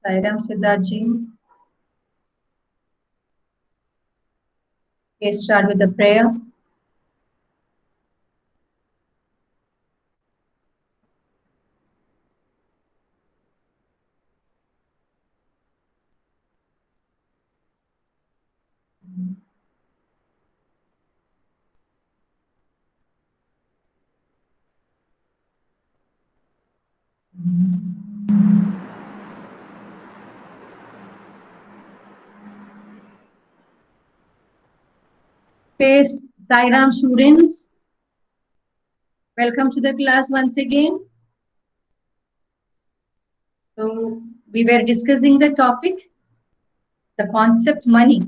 Sairam Siddharji. Let's start with the prayer. Yes, Sairam students, welcome to the class once again. So we were discussing the topic, the concept money.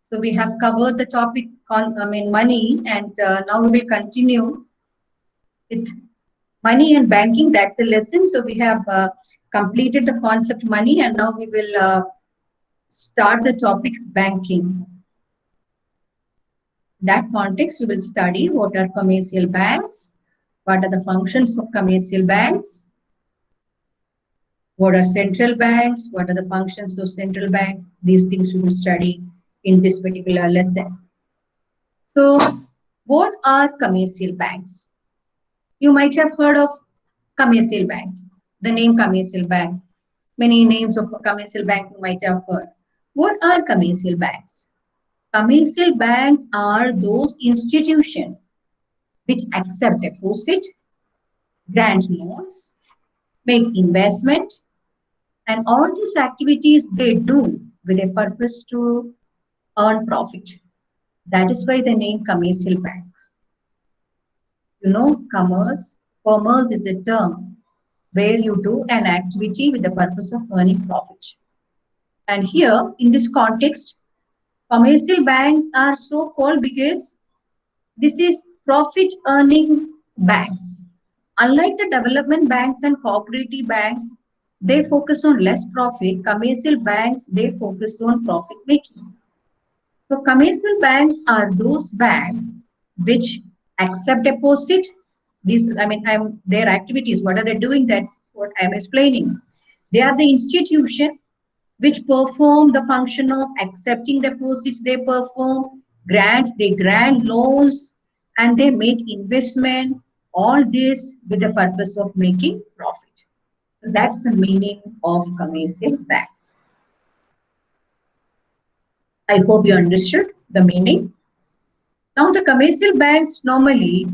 So we have covered the topic money, and now we will continue with money and banking. That's the lesson. So we have completed the concept money, and now we will start the topic banking. In that context, we will study what are commercial banks, what are the functions of commercial banks, what are central banks, what are the functions of central bank. These things we will study in this particular lesson. So, what are commercial banks? You might have heard of commercial banks, the name commercial bank. Many names of commercial bank you might have heard. What are commercial banks? Commercial banks are those institutions which accept deposit, grant loans, make investment, and all these activities they do with a purpose to earn profit. That is why the name commercial bank. You know, commerce is a term where you do an activity with the purpose of earning profit. And here, in this context, commercial banks are so called because this is profit earning banks. Unlike the development banks and cooperative banks, they focus on less profit. Commercial banks, they focus on profit making. So commercial banks are those banks which accept deposit. These, their activities. What are they doing? That's what I'm explaining. They are the institution which perform the function of accepting deposits. They perform grants. They grant loans, and they make investment. All this with the purpose of making profit. So that's the meaning of commercial bank. I hope you understood the meaning. Now, the commercial banks normally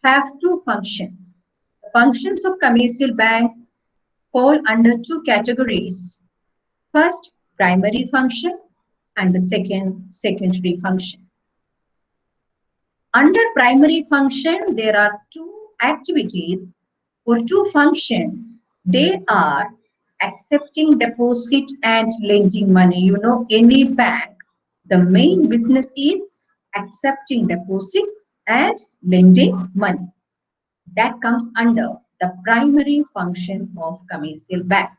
have two functions. The functions of commercial banks fall under two categories. First, primary function, and the second, secondary function. Under primary function, there are two activities or two functions. They are accepting deposit and lending money. You know, any bank, the main business is accepting deposit and lending money. That comes under the primary function of commercial bank.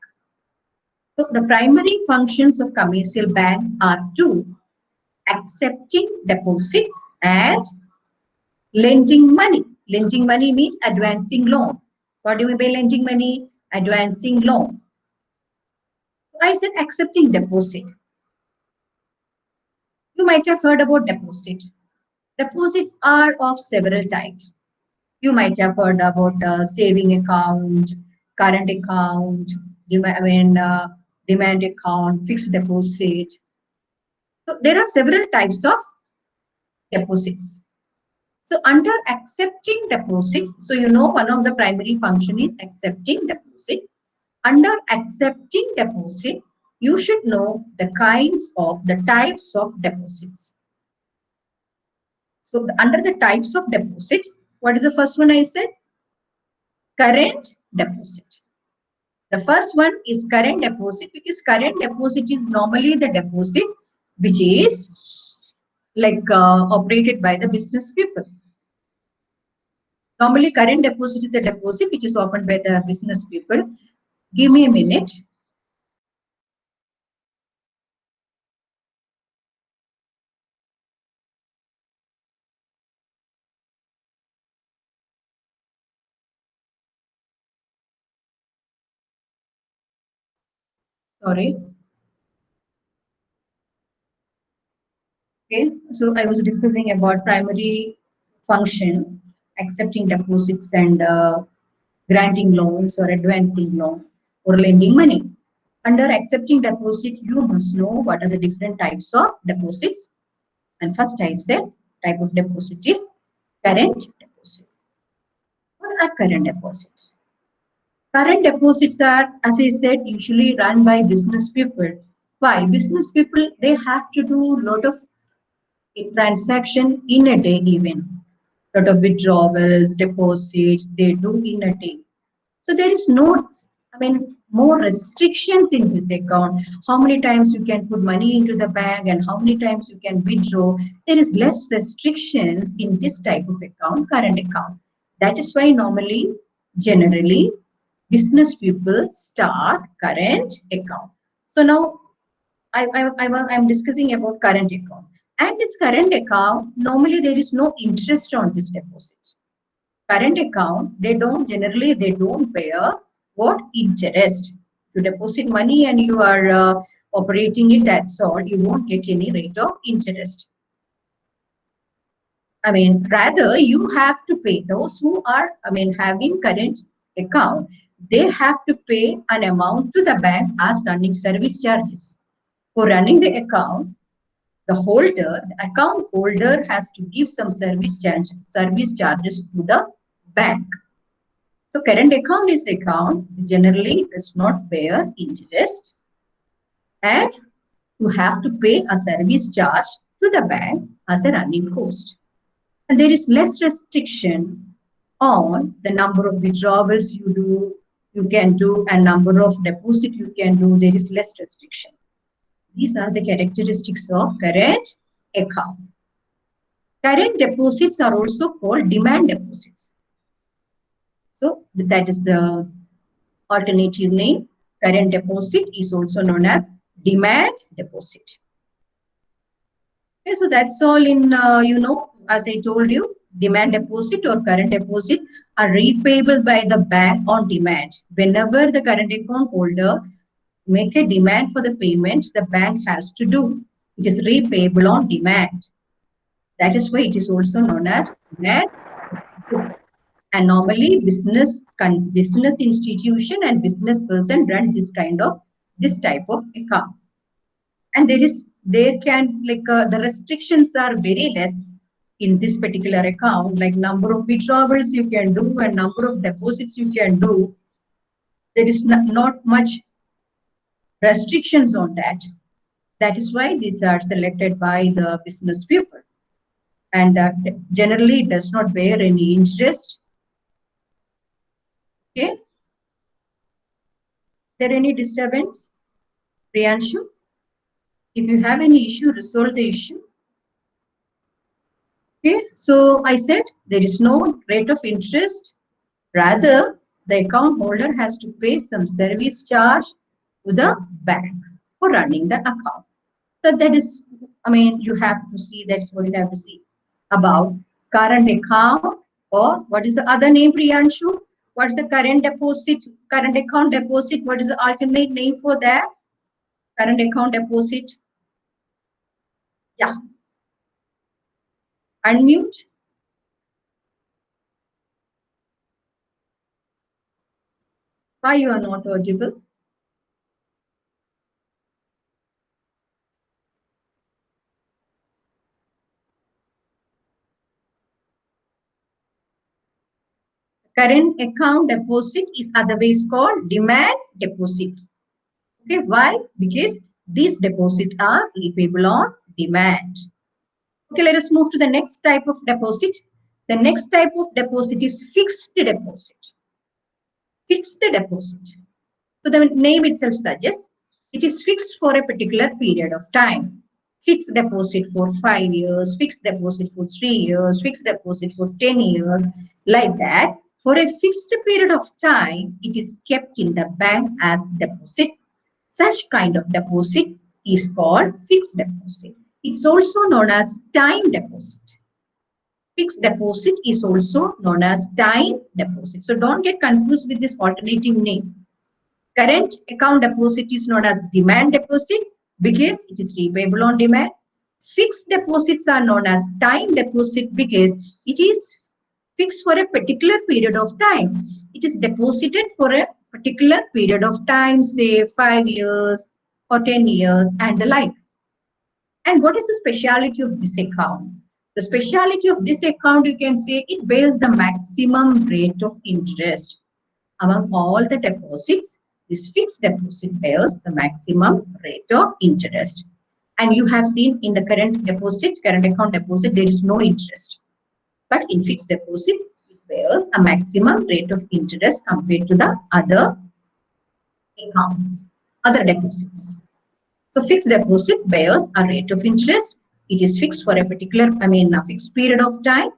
So the primary functions of commercial banks are two: accepting deposits and lending money. Lending money means advancing loan. What do we mean by lending money? Advancing loan. I said accepting deposit. You might have heard about deposit. Deposits are of several types. You might have heard about saving account, current account, demand account, fixed deposit. So there are several types of deposits. So under accepting deposits, so you know one of the primary function is accepting deposit. Under accepting deposit, you should know the types of deposits. So under the types of deposit, what is the first one I said? Current deposit. The first one is current deposit, because current deposit is normally the deposit which is operated by the business people. Normally, current deposit is a deposit which is opened by the business people. Give me a minute. Sorry. Okay, so I was discussing about primary function, accepting deposits and granting loans or advancing loan or lending money. Under accepting deposit, you must know what are the different types of deposits. And first I said type of deposit is current deposit. What are current deposits? Current deposits are, as I said, usually run by business people. Why? Business people, they have to do a lot of transaction in a day even. Lot of withdrawals, deposits, they do in a day. So there is no, more restrictions in this account. How many times you can put money into the bank and how many times you can withdraw. There is less restrictions in this type of account, current account. That is why normally, generally, business people start current account. So now I'm discussing about current account. And this current account, normally there is no interest on this deposit. Current account, they don't bear what interest. You deposit money and you are operating it, that's all. You won't get any rate of interest. Rather you have to pay those who are, having current account. They have to pay an amount to the bank as running service charges. For running the account, the account holder has to give some service charges to the bank. So current account is account generally does not bear interest and you have to pay a service charge to the bank as a running cost. And there is less restriction on the number of withdrawals you can do, and number of deposit you can do. There is less restriction. These are the characteristics of current account. Current deposits are also called demand deposits. So that is the alternative name. Current deposit is also known as demand deposit. Okay, so that's all in, as I told you, demand deposit or current deposit are repayable by the bank on demand. Whenever the current account holder make a demand for the payment, the bank has to do. It is repayable on demand. That is why it is also known as demand. And normally business institution and business person run this type of account. And the restrictions are very less in this particular account, like number of withdrawals you can do and number of deposits you can do. There is not much restrictions on that. That is why these are selected by the business people. And generally it does not bear any interest. Okay. There any disturbance? Priyanshu? If you have any issue, resolve the issue. Okay, so I said there is no rate of interest. Rather, the account holder has to pay some service charge to the bank for running the account. So that is, you have to see, that's what you have to see about current account, or what is the other name, Priyanshu? What's the current deposit, current account deposit? What is the alternate name for that? Current account deposit. Yeah. Unmute. Why you are not audible? Current account deposit is otherwise called demand deposits. Okay, why? Because these deposits are repayable on demand. Okay, let us move to the next type of deposit. The next type of deposit is fixed deposit. Fixed deposit. So the name itself suggests it is fixed for a particular period of time. Fixed deposit for 5 years, fixed deposit for 3 years, fixed deposit for 10 years, like that. For a fixed period of time, it is kept in the bank as deposit. Such kind of deposit is called fixed deposit. It's also known as time deposit. Fixed deposit is also known as time deposit. So don't get confused with this alternative name. Current account deposit is known as demand deposit because it is repayable on demand. Fixed deposits are known as time deposit because it is fixed for a particular period of time. It is deposited for a particular period of time, say 5 years or 10 years and the like. And what is the speciality of this account? The speciality of this account, you can say, it bears the maximum rate of interest. Among all the deposits, this fixed deposit bears the maximum rate of interest. And you have seen in the current deposit, current account deposit, there is no interest. But in fixed deposit, it bears a maximum rate of interest compared to the other accounts, other deposits. So fixed deposit bears a rate of interest. It is fixed for a particular, a fixed period of time.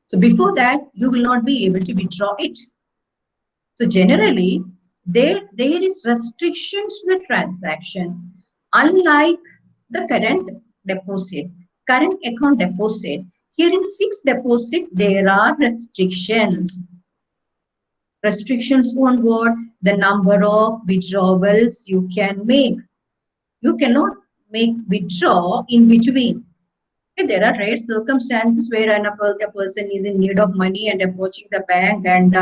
So before that, you will not be able to withdraw it. So generally, there is restrictions to the transaction. Unlike the current deposit, current account deposit, here in fixed deposit, there are restrictions. Restrictions on what? The number of withdrawals you can make. You cannot make withdraw in between. Okay, there are rare circumstances where a person is in need of money and approaching the bank and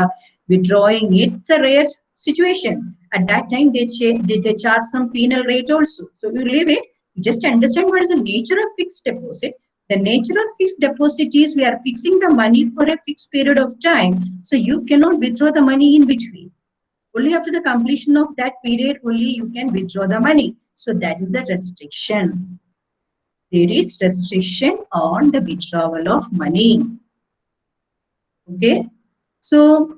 withdrawing it. It's a rare situation. At that time, they charge some penal rate also. So you leave it. You just understand what is the nature of fixed deposit. The nature of fixed deposit is we are fixing the money for a fixed period of time. So you cannot withdraw the money in between. Only after the completion of that period, only you can withdraw the money. So that is the restriction. There is restriction on the withdrawal of money. Okay, so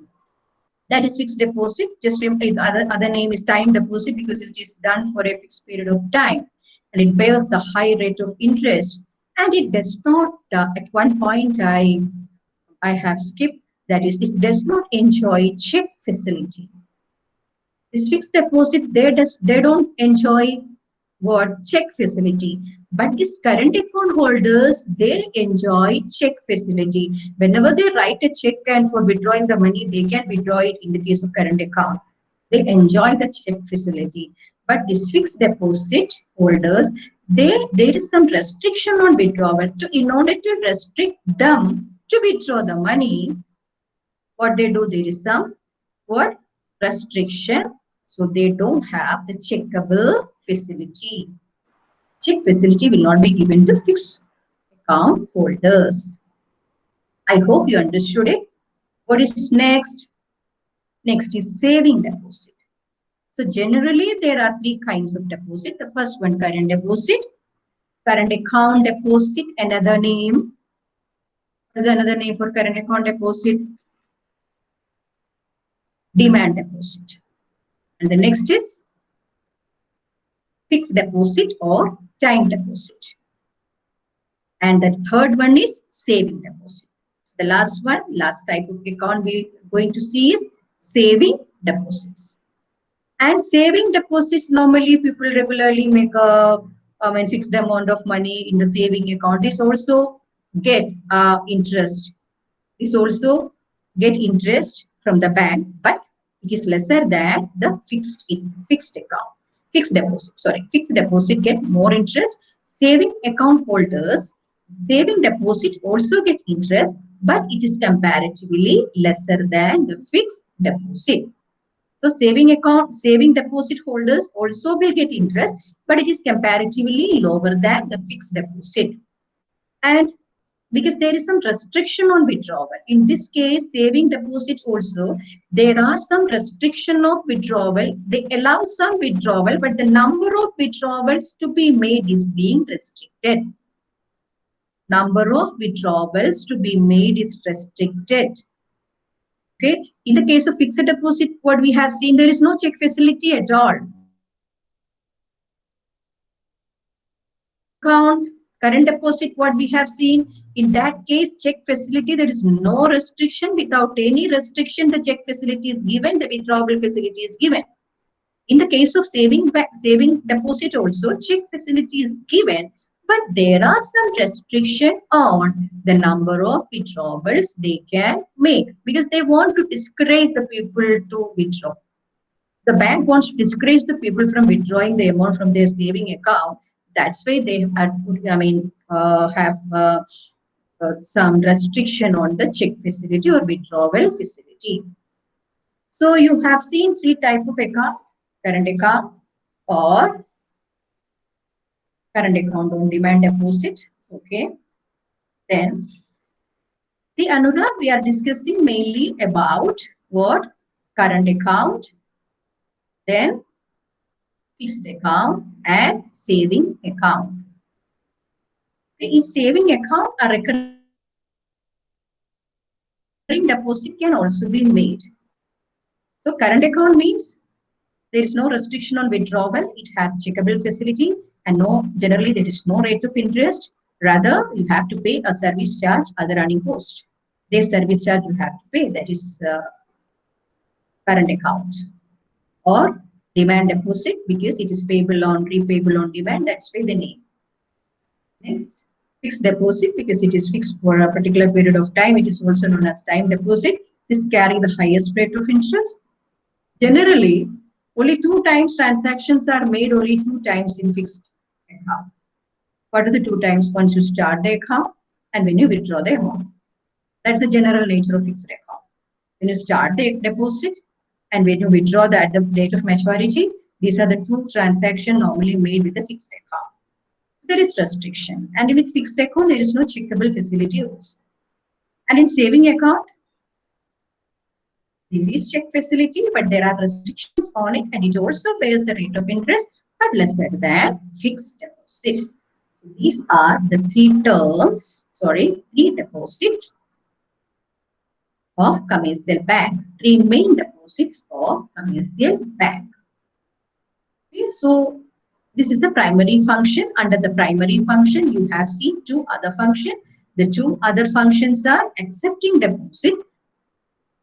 that is fixed deposit. Just remember, its other name is time deposit because it is done for a fixed period of time, and it bears a high rate of interest. And it does not. At one point, I have skipped. That is, it does not enjoy check facility. This fixed deposit, they don't enjoy what check facility, but these current account holders, they enjoy check facility. Whenever they write a check and for withdrawing the money, they can withdraw it in the case of current account. They enjoy the check facility. But these fixed deposit holders, there is some restriction on withdrawal. In order to restrict them to withdraw the money, what they do, there is some what restriction. So they don't have the checkable facility. Check facility will not be given to fixed account holders. I hope you understood it. What is next? Next is saving deposit. So generally there are three kinds of deposit. The first one, current deposit, current account deposit. Another name. What is another name for current account deposit? Demand deposit. And the next is fixed deposit or time deposit. And the third one is saving deposit. So the last one, last type of account we're going to see is saving deposits. And saving deposits, normally people regularly make a fixed amount of money in the saving account. This also get interest. This also get interest from the bank, but it is lesser than the fixed account. Fixed deposit, sorry, fixed deposit get more interest. Saving account holders, saving deposit also get interest, but it is comparatively lesser than the fixed deposit. So saving deposit holders also will get interest, but it is comparatively lower than the fixed deposit. And because there is some restriction on withdrawal. In this case, saving deposit also, there are some restriction of withdrawal. They allow some withdrawal, but the number of withdrawals to be made is being restricted. Number of withdrawals to be made is restricted. Okay. In the case of fixed deposit, what we have seen, there is no check facility at all. Account, current deposit, what we have seen, in that case, check facility, there is no restriction. Without any restriction, the check facility is given, the withdrawal facility is given. In the case of saving deposit also, check facility is given, but there are some restriction on the number of withdrawals they can make because they want to discourage the people to withdraw. The bank wants to discourage the people from withdrawing the amount from their saving account. That's why they have some restriction on the check facility or withdrawal facility. So you have seen three types of account: current account or current account on demand deposit. Okay. Then the Anurag, we are discussing mainly about what? Current account, then fixed account and saving account. In saving account, a recurring deposit can also be made. So current account means there is no restriction on withdrawal. It has checkable facility and generally there is no rate of interest. Rather, you have to pay a service charge as a running cost. Their service charge you have to pay, that is current account. Or demand deposit because it is repayable on demand. That's why the name. Next, fixed deposit because it is fixed for a particular period of time. It is also known as time deposit. This carry the highest rate of interest. Generally, only 2 times transactions are made, only 2 times in fixed account. What are the 2 times? Once you start the account and when you withdraw the amount. That's the general nature of fixed account. When you start the deposit and when you withdraw that at the date of maturity, these are the 2 transactions normally made with the fixed account. There is restriction, and with fixed account there is no checkable facility also. And in saving account, there is check facility, but there are restrictions on it, and it also bears a rate of interest, but lesser than fixed deposit. So these are the 3 deposits of commercial bank, 3 main deposits of commercial bank. Okay, so this is the primary function. Under the primary function, you have seen 2 other functions. The 2 other functions are accepting deposit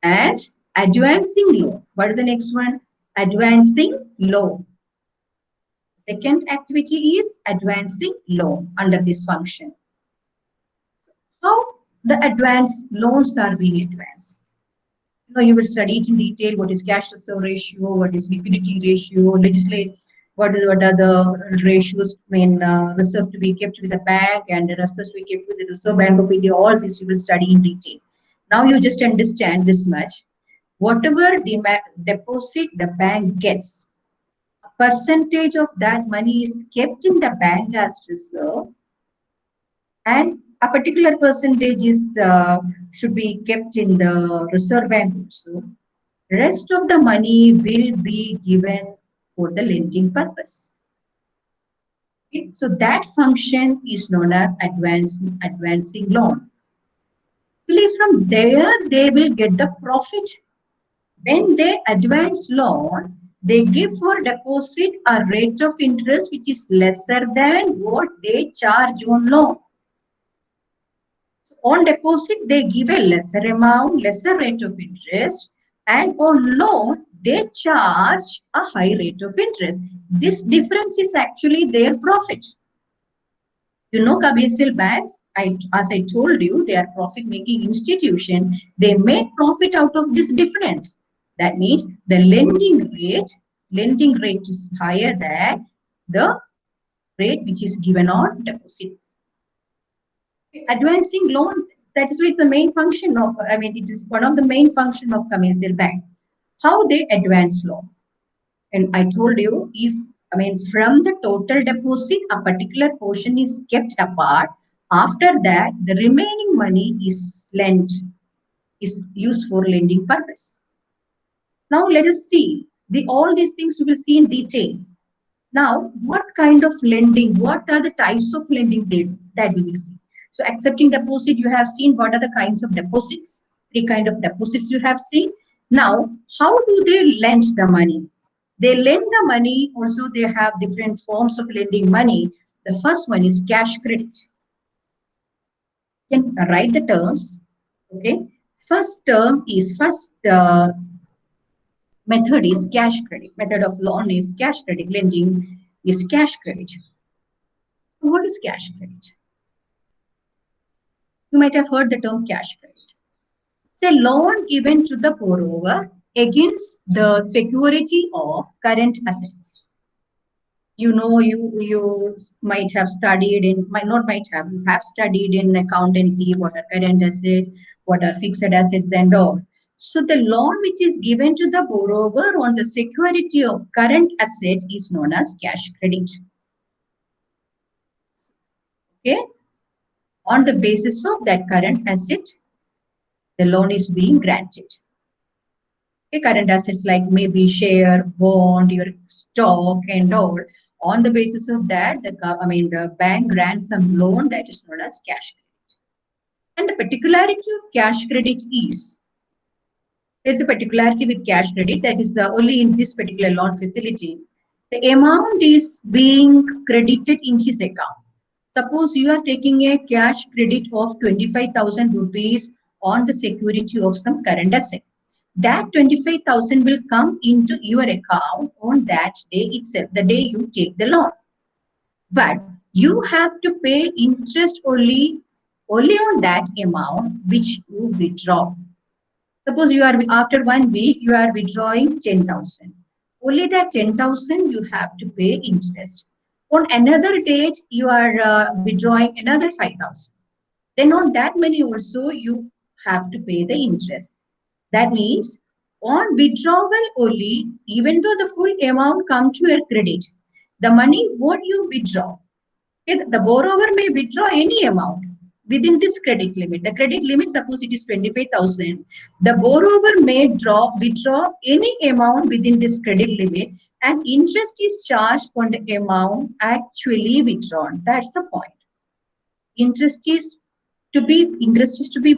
and advancing loan. What is the next one? Advancing loan. Second activity is advancing loan under this function. How the advanced loans are being advanced? You will study it in detail. What is cash reserve ratio? What is liquidity ratio? What are the ratios reserve to be kept with the bank and the reserves to be kept with the Reserve Bank of India? All this you will study in detail. Now you just understand this much. Whatever deposit the bank gets, a percentage of that money is kept in the bank as reserve, and a particular percentage is should be kept in the Reserve Bank also. Rest of the money will be given for the lending purpose. Okay? So that function is known as advancing loan. From there, they will get the profit. When they advance loan, they give for deposit a rate of interest which is lesser than what they charge on loan. So on deposit, they give a lesser amount, lesser rate of interest, and on loan, they charge a high rate of interest. This difference is actually their profit. Commercial banks, as I told you, they are profit-making institution. They make profit out of this difference. That means the lending rate is higher than the rate which is given on deposits. Advancing loan, that is why it's the main function of, it is one of the main function of commercial bank. How they advance loan. And I told you, from the total deposit, a particular portion is kept apart. After that, the remaining money is used for lending purpose. Now let us see all these things we will see in detail. Now, what kind of lending? What are the types of lending that we will see? So, accepting deposit, you have seen what are the kinds of deposits. 3 kind of deposits you have seen. Now, how do they lend the money? They lend the money. Also, they have different forms of lending money. The first one is cash credit. You can write the terms. Okay. First method is cash credit. Method of loan is cash credit. Lending is cash credit. What is cash credit? You might have heard the term cash credit. It's a loan given to the borrower against the security of current assets. You know, you might have studied in, might not might have, you have studied in accountancy what are current assets, what are fixed assets and all. So the loan which is given to the borrower on the security of current asset is known as cash credit. Okay, on the basis of that current asset, the loan is being granted. Okay, current assets like maybe share, bond, your stock, and all. On the basis of that, the bank grants some loan that is known as cash credit. And the particularity of cash credit is there's a particularity with cash credit that is only in this particular loan facility. The amount is being credited in his account. Suppose you are taking a cash credit of 25,000 rupees on the security of some current asset. That 25,000 will come into your account on that day itself, the day you take the loan. But you have to pay interest only on that amount which you withdraw. Suppose you are after 1 week you are withdrawing 10,000. Only that 10,000 you have to pay interest. On another date you are withdrawing another 5,000. Then on that money also you have to pay the interest. That means on withdrawal only, even though the full amount comes to your credit, the money what you withdraw, okay, the borrower may withdraw any amount within this credit limit. The credit limit, suppose it is 25,000, the borrower may withdraw any amount within this credit limit and interest is charged on the amount actually withdrawn. That's the point. Interest is to be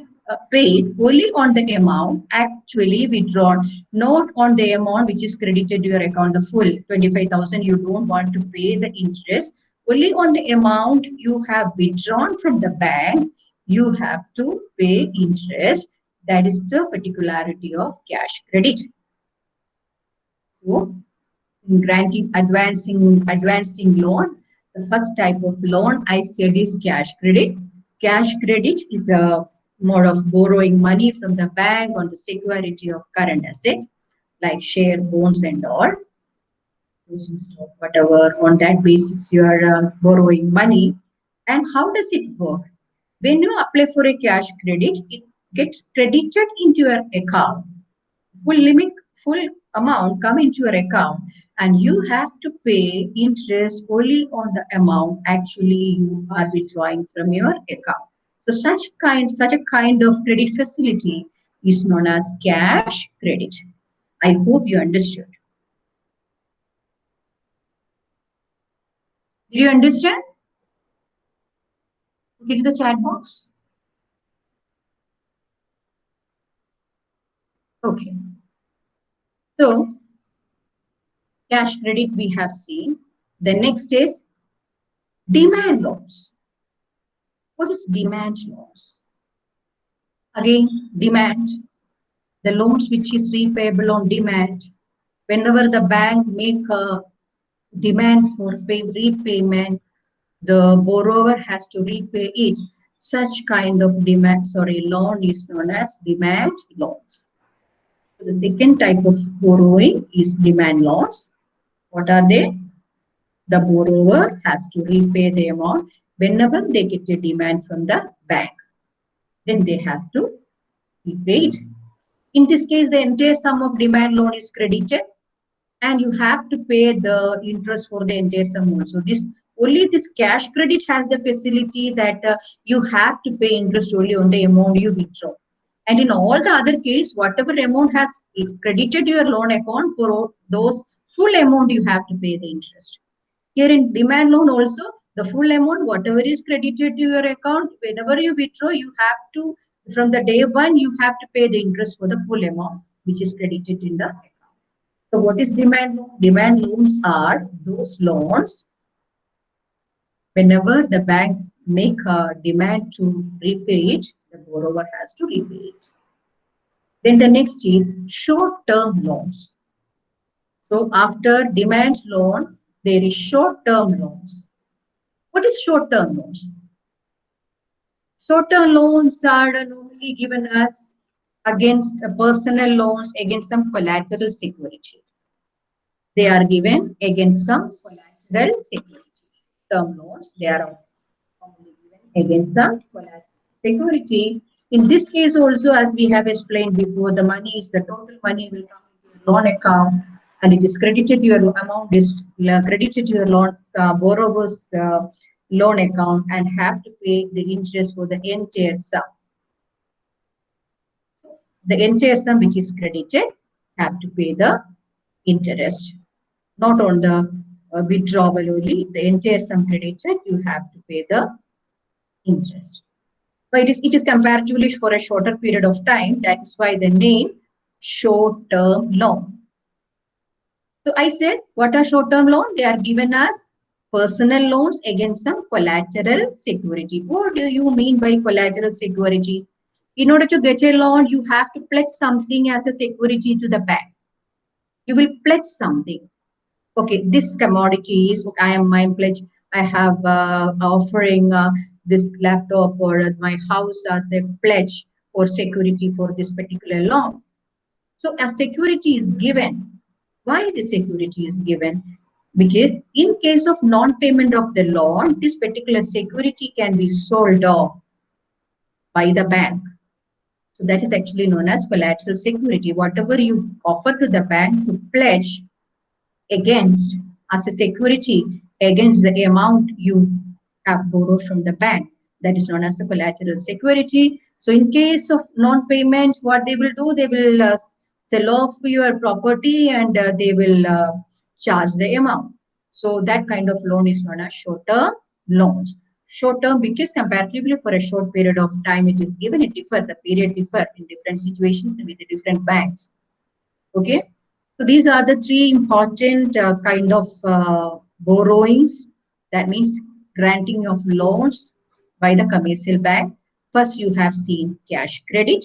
paid only on the amount actually withdrawn, not on the amount which is credited to your account. The full 25,000 you don't want to pay the interest. Only on the amount you have withdrawn from the bank you have to pay interest. That is the particularity of cash credit. So in granting advancing loan, the first type of loan I said is cash credit. Cash credit is a mode of borrowing money from the bank on the security of current assets like share, bonds, and all. Stock, whatever. On that basis, you are borrowing money. And how does it work? When you apply for a cash credit, it gets credited into your account. Full limit, full amount come into your account, and you have to pay interest only on the amount actually you are withdrawing from your account. So such a kind of credit facility is known as cash credit. I hope you understood. Did you understand? Get to the chat box. Okay. So cash credit we have seen. The next is demand loans. What is demand loans? Again, demand, the loans which is repayable on demand. Whenever the bank make a demand for repayment, the borrower has to repay it. Such kind of loan is known as demand loans. The second type of borrowing is demand loans. What are they? The borrower has to repay the amount whenever they get a demand from the bank. Then they have to repay it. In this case, the entire sum of demand loan is credited and you have to pay the interest for the entire sum also. Only this cash credit has the facility that you have to pay interest only on the amount you withdraw. And in all the other case, whatever amount has credited your loan account, for those full amount you have to pay the interest. Here in demand loan also, the full amount, whatever is credited to your account, whenever you withdraw, you have to, from the day one, you have to pay the interest for the full amount which is credited in the account. So what is demand loan? Demand loans are those loans whenever the bank make a demand to repay it, the borrower has to repay it. Then the next is short-term loans. So after demand loan, there is short-term loans. What is short-term loans? Short-term loans are normally given as against personal loans against some collateral security. They are given against some collateral security. Term loans, they are commonly given against some collateral security. In this case also, as we have explained before, the money is the total money will come into your loan account and it is credited your amount is credited to your loan borrower's loan account and have to pay the interest for the entire sum. The entire sum which is credited have to pay the interest, not on the withdrawal only. The entire sum credited, you have to pay the interest. But it is comparatively for a shorter period of time. That is why the name short-term loan. So I said, what are short-term loans? They are given as personal loans against some collateral security. What do you mean by collateral security? In order to get a loan, you have to pledge something as a security to the bank. You will pledge something. Okay, this commodity is, okay, I am my pledge. I have offering this laptop or my house as a pledge or security for this particular loan. So a security is given. Why the security is given? Because in case of non-payment of the loan, this particular security can be sold off by the bank. So that is actually known as collateral security. Whatever you offer to the bank to pledge against as a security against the amount you have borrowed from the bank, that is known as the collateral security. So in case of non-payment, what they will do, they will sell off your property and they will charge the amount. So that kind of loan is known as short-term loans. Short-term because comparatively for a short period of time it is given, it differ, the period differ in different situations with the different banks. Okay. So these are the three important kind of borrowings. That means granting of loans by the commercial bank. First, you have seen cash credit.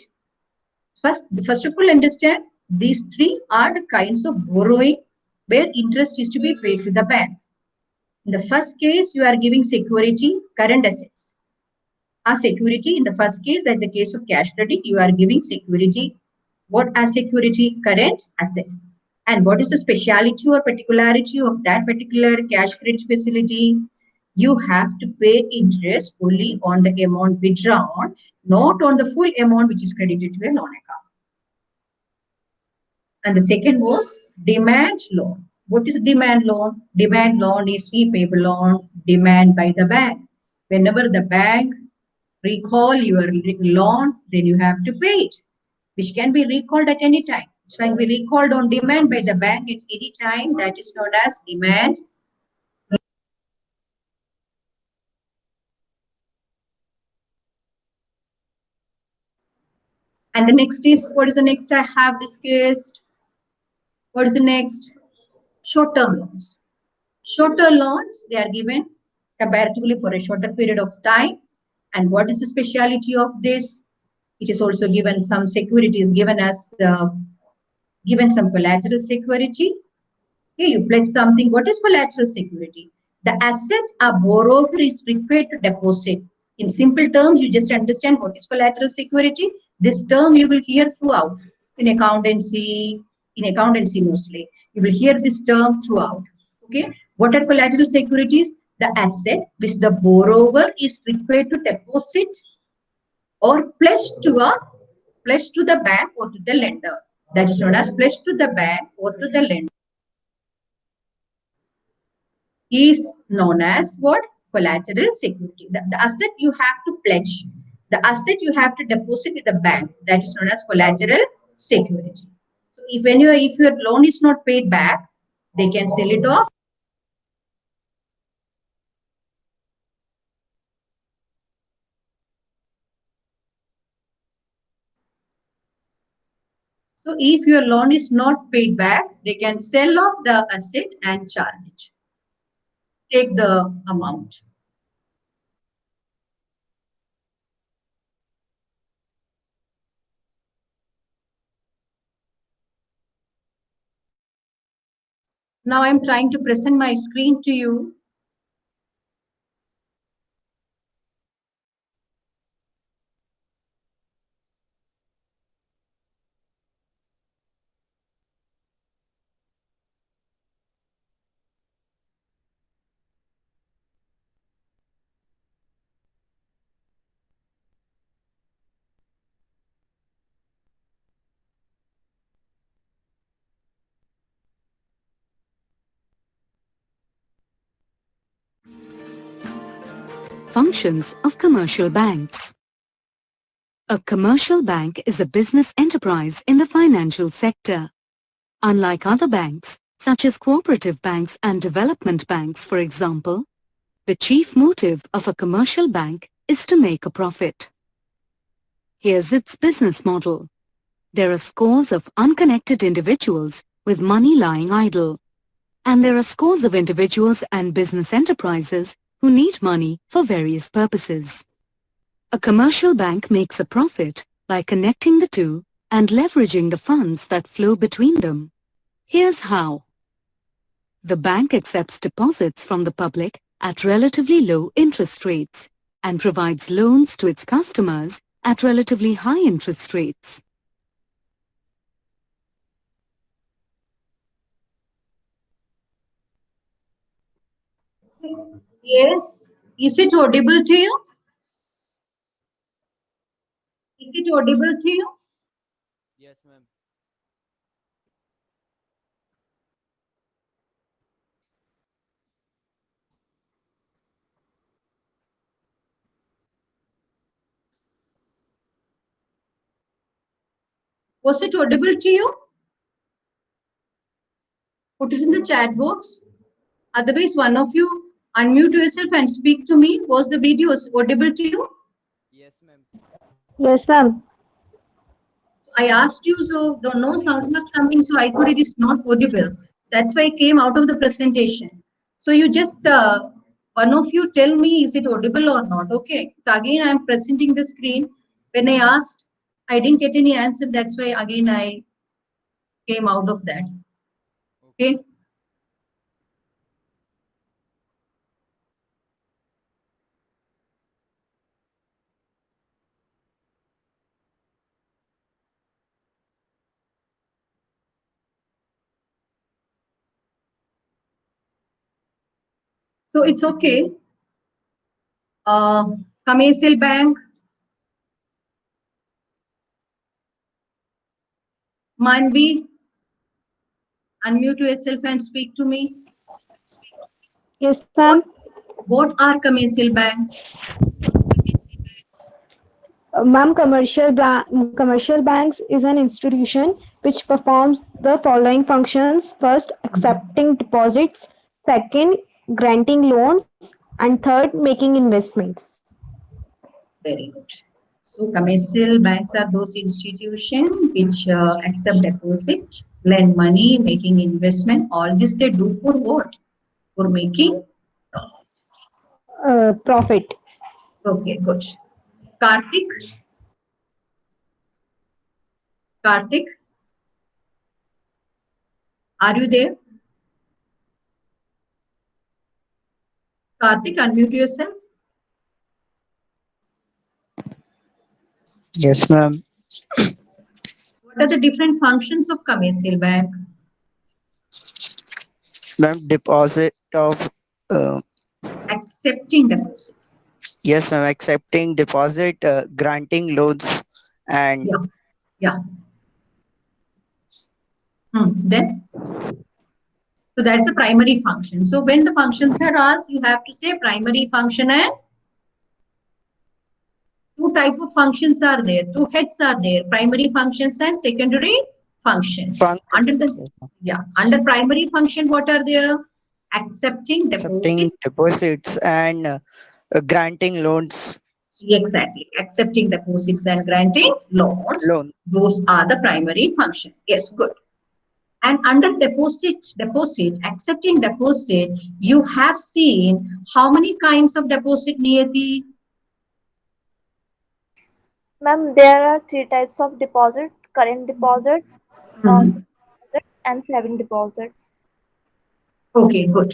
First of all, understand these three are the kinds of borrowing where interest is to be paid to the bank. In the first case, you are giving security, current assets. A security in the first case, that the case of cash credit, you are giving security. What as security? Current asset. And what is the speciality or particularity of that particular cash credit facility? You have to pay interest only on the amount withdrawn, not on the full amount which is credited to a loan account. And the second was demand loan. What is demand loan? Demand loan is repayable loan demand by the bank. Whenever the bank recall your loan, then you have to pay it, which can be recalled at any time. It can be recalled on demand by the bank at any time. That is known as demand. And the next is, what is the next I have discussed? What is the next? Short-term loans. Short-term loans, they are given comparatively for a shorter period of time. And what is the speciality of this? It is also given some securities given as given some collateral security. Here you pledge something. What is collateral security? The asset a borrower is required to deposit. In simple terms, you just understand what is collateral security. This term you will hear throughout in accountancy mostly. You will hear this term throughout. Okay. What are collateral securities? The asset which the borrower is required to deposit or pledge to the bank or to the lender. That is known as pledge to the bank or to the lender. Is known as what? Collateral security. The asset you have to pledge, the asset you have to deposit with the bank, that is known as collateral security. So if your loan is not paid back, they can sell it off. So if your loan is not paid back, they can sell off the asset and charge. Take the amount. Now I'm trying to present my screen to you. functions of commercial banks. A commercial bank is a business enterprise in the financial sector. Unlike other banks, such as cooperative banks and development banks, for example, the chief motive of a commercial bank is to make a profit. Here's its business model. There are scores of unconnected individuals with money lying idle. And there are scores of individuals and business enterprises who need money for various purposes. A commercial bank makes a profit by connecting the two and leveraging the funds that flow between them. Here's how. The bank accepts deposits from the public at relatively low interest rates and provides loans to its customers at relatively high interest rates. Yes. Is it audible to you? Is it audible to you? Yes, ma'am. Was it audible to you? Put it in the chat box. Otherwise, one of you unmute yourself and speak to me. Was the video audible to you? Yes, ma'am. Yes, ma'am. I asked you, so the no sound was coming, so I thought it is not audible. That's why I came out of the presentation. So you just, one of you tell me, is it audible or not? Okay. So again, I'm presenting the screen. When I asked, I didn't get any answer. That's why again I came out of that. Okay. So it's okay. Commercial bank, Manvi, unmute yourself and speak to me. Yes, ma'am. What are commercial banks? Ma'am, commercial banks is an institution which performs the following functions. First, accepting deposits. Second, granting loans. And third, making investments. Very good. So commercial banks are those institutions which accept deposit, lend money, making investment. All this they do for what? For making profit. Profit. Okay, good. Karthik? Karthik? Are you there? Karthik, unmute yourself. Yes, ma'am. What are the different functions of commercial bank? Ma'am, deposit of Accepting deposits. yes, ma'am. Accepting deposit, granting loans, and Yeah, yeah. Then, so that's the primary function. So when the functions are asked, you have to say primary function, and two type of functions are there. Two heads are there: primary functions and secondary functions. function. Under the under primary function, what are there? Accepting Accepting deposits. deposits and granting loans. Exactly. Accepting deposits and granting loans. Loan. Those are the primary function. Yes, good. And under deposit, accepting deposit, you have seen how many kinds of deposit, Niyati? Ma'am, there are three types of deposit: current deposit, non-deposit, and saving deposits. Okay, good.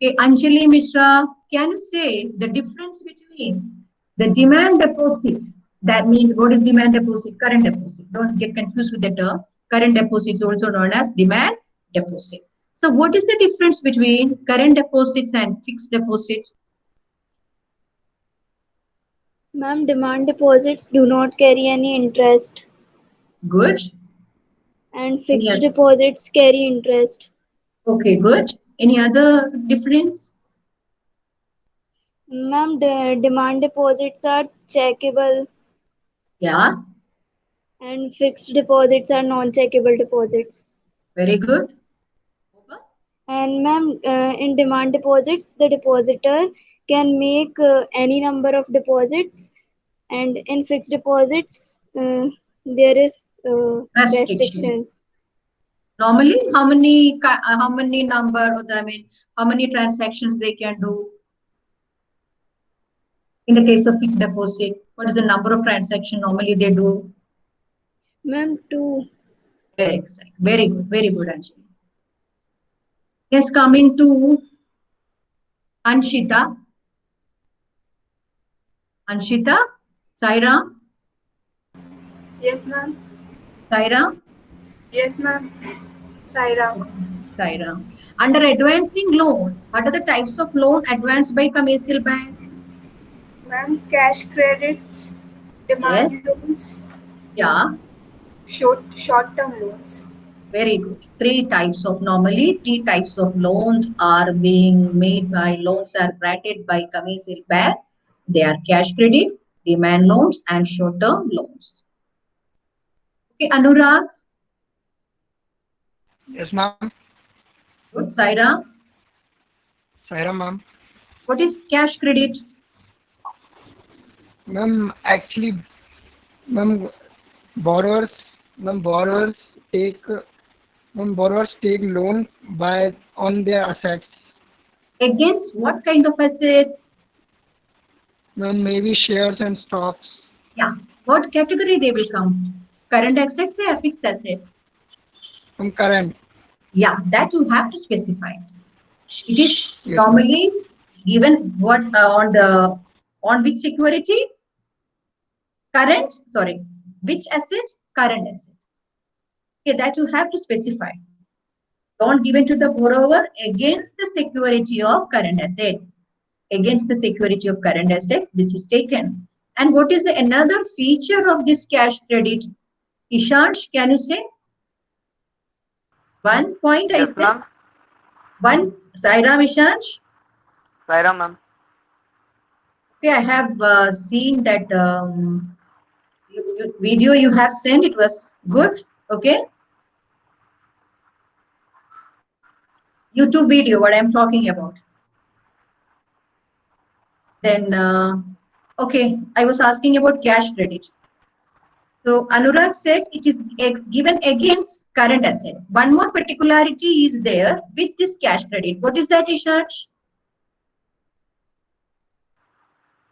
Okay, Anjali Mishra, can you say the difference between the demand deposit? That means what is demand deposit? Current deposit. Don't get confused with the term. Current deposit is also known as demand deposit. So what is the difference between current deposits and fixed deposit? Ma'am, demand deposits do not carry any interest, Good. and Any fixed other? deposits carry interest. Okay, good. Any other difference? Ma'am, demand deposits are checkable Yeah, and fixed deposits are non-checkable deposits. very good. And ma'am, in demand deposits, the depositor can make any number of deposits, and in fixed deposits, there is Restrictions. restrictions. Normally, how many number, or I mean, how many transactions they can do in the case of fixed deposit? What is the number of transactions normally they do? Ma'am, two. Exactly. Very good, Anjali. Yes, coming to Anshita. Anshita, Saira, Yes, ma'am. Saira, Yes, ma'am. Saira. Saira. Under advancing loan, what are the types of loan advanced by commercial bank? Ma'am, cash credits, Yes, demand loans, yeah, short-term loans. very good. Normally three types of loans are being made by loans are granted by commercial bank. They are cash credit, demand loans, and short-term loans. Okay, Anurag, Yes, ma'am. good. Saira, Saira, ma'am. what is cash credit? Ma'am, actually, ma'am, borrowers, ma'am, take, borrowers take loan by on their assets. Against what kind of assets? Ma'am, maybe shares and stocks. Yeah. What category they will come? Current assets or fixed asset? Current. Yeah, that you have to specify. It is Yes, ma'am. normally given what on which security? Current, sorry, which asset? Current asset. Okay, that you have to specify. Don't give it to the borrower against the security of current asset. Against the security of current asset, this is taken. And what is another feature of this cash credit? Ishansh, can you say? One point I Yes, said. ma'am. One, Saira Ishansh. Saira, ma'am. Okay, I have seen that video you have sent. It was good. Okay. YouTube video, what I'm talking about. Then, okay, I was asking about cash credit. So Anurag said it is given against current asset. One more particularity is there with this cash credit. What is that, Ishansh?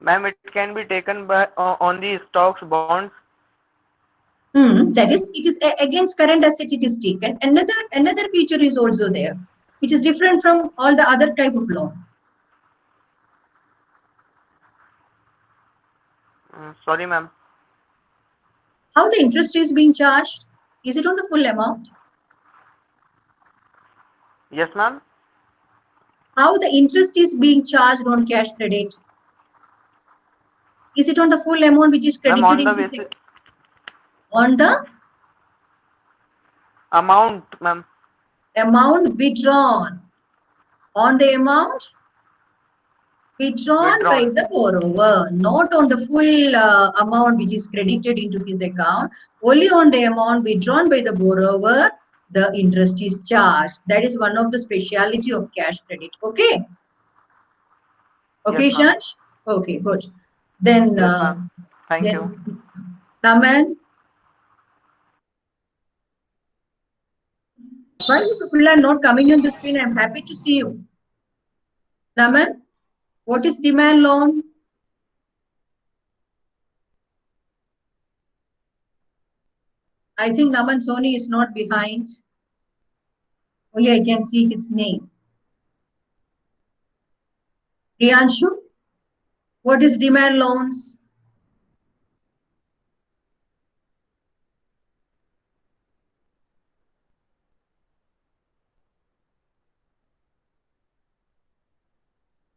Ma'am, it can be taken by on the stocks, bonds. That is, it is against current asset. It is taken. Another feature is also there, which is different from all the other type of loan. Sorry, ma'am. How the interest is being charged? Is it on the full amount? Yes, ma'am. How the interest is being charged on cash credit? Is it on the full amount which is Ma'am, credited on the into basis on the amount, ma'am. amount withdrawn? On the amount withdrawn by Withdrawn. the borrower, not on the full amount which is credited into his account. Only on the amount withdrawn by the borrower, the interest is charged. That is one of the speciality of cash credit. Okay. Yes, Okay, ma'am. Shansh? Okay, good. Then, Yes, ma'am. Thank you. Naman, why you people are not coming on the screen? I'm happy to see you. Naman, what is demand loan? I think Naman Soni is not behind. Only I can see his name. Priyanshu, what is demand loans?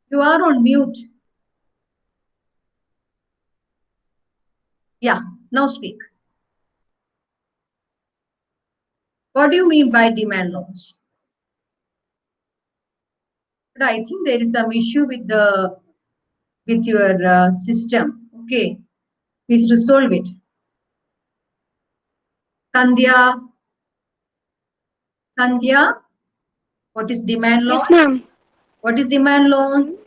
You are on mute. Yeah, now speak. What do you mean by demand loans? But I think there is some issue with the with your system. Okay, please resolve it. Sandhya, what is demand Yes, loans? ma'am. What is demand loans?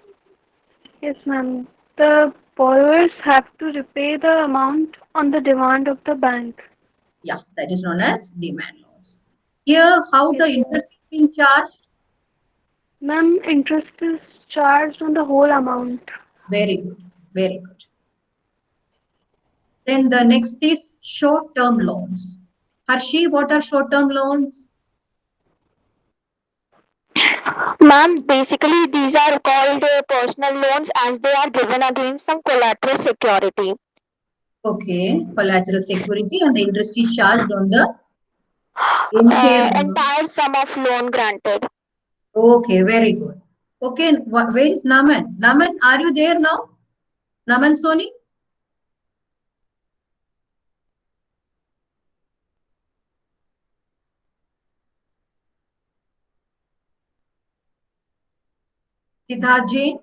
Yes, ma'am. The borrowers have to repay the amount on the demand of the bank. Yeah, that is known as demand loans. Here, how the Yes. interest is being charged? Ma'am, interest is charged on the whole amount. Very good, very good. Then the next is short-term loans. Harshi, what are short-term loans? Ma'am, basically these are called personal loans as they are given against some collateral security. Okay, collateral security, and the interest is charged on the entire amount. Entire sum of loan granted. Okay, very good. Okay, where is Naman? Naman, are you there now? Naman Soni? Siddharth Jain?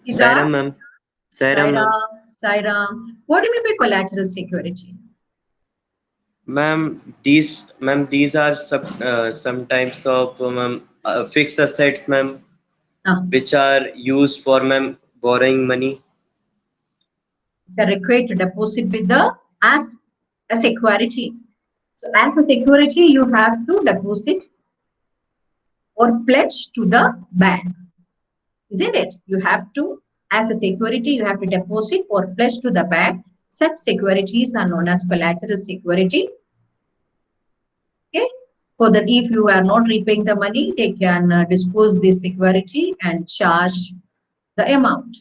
Sairam, ma'am. Sairam, ma'am. Sairam. What do you mean by collateral security? These are some types of fixed assets, ma'am, which are used for borrowing money. They are required to deposit with the as a security. So as a security, you have to deposit or pledge to the bank. Isn't it? You have to, as a security, you have to deposit or pledge to the bank. Such securities are known as collateral security. Okay. So that if you are not repaying the money, they can dispose this security and charge the amount.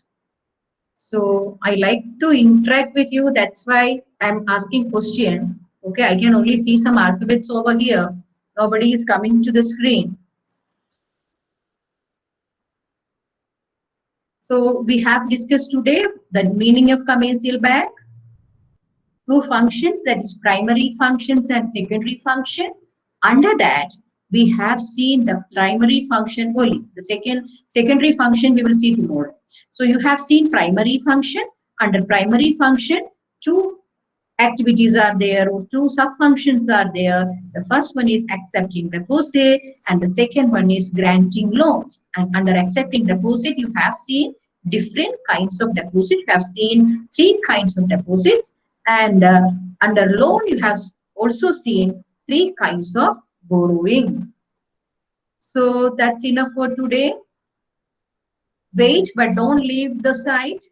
So I like to interact with you. That's why I'm asking question. Okay, I can only see some alphabets over here. Nobody is coming to the screen. So we have discussed today the meaning of commercial bank, two functions, that is primary functions and secondary function. Under that, we have seen the primary function only. The secondary function we will see tomorrow. So you have seen primary function. Under primary function, two activities are there, or two sub-functions are there. The first one is accepting deposit, and the second one is granting loans. And under accepting deposit, you have seen different kinds of deposit. You have seen three kinds of deposits, and under loan, you have also seen three kinds of borrowing. So that's enough for today. Wait, but don't leave the site.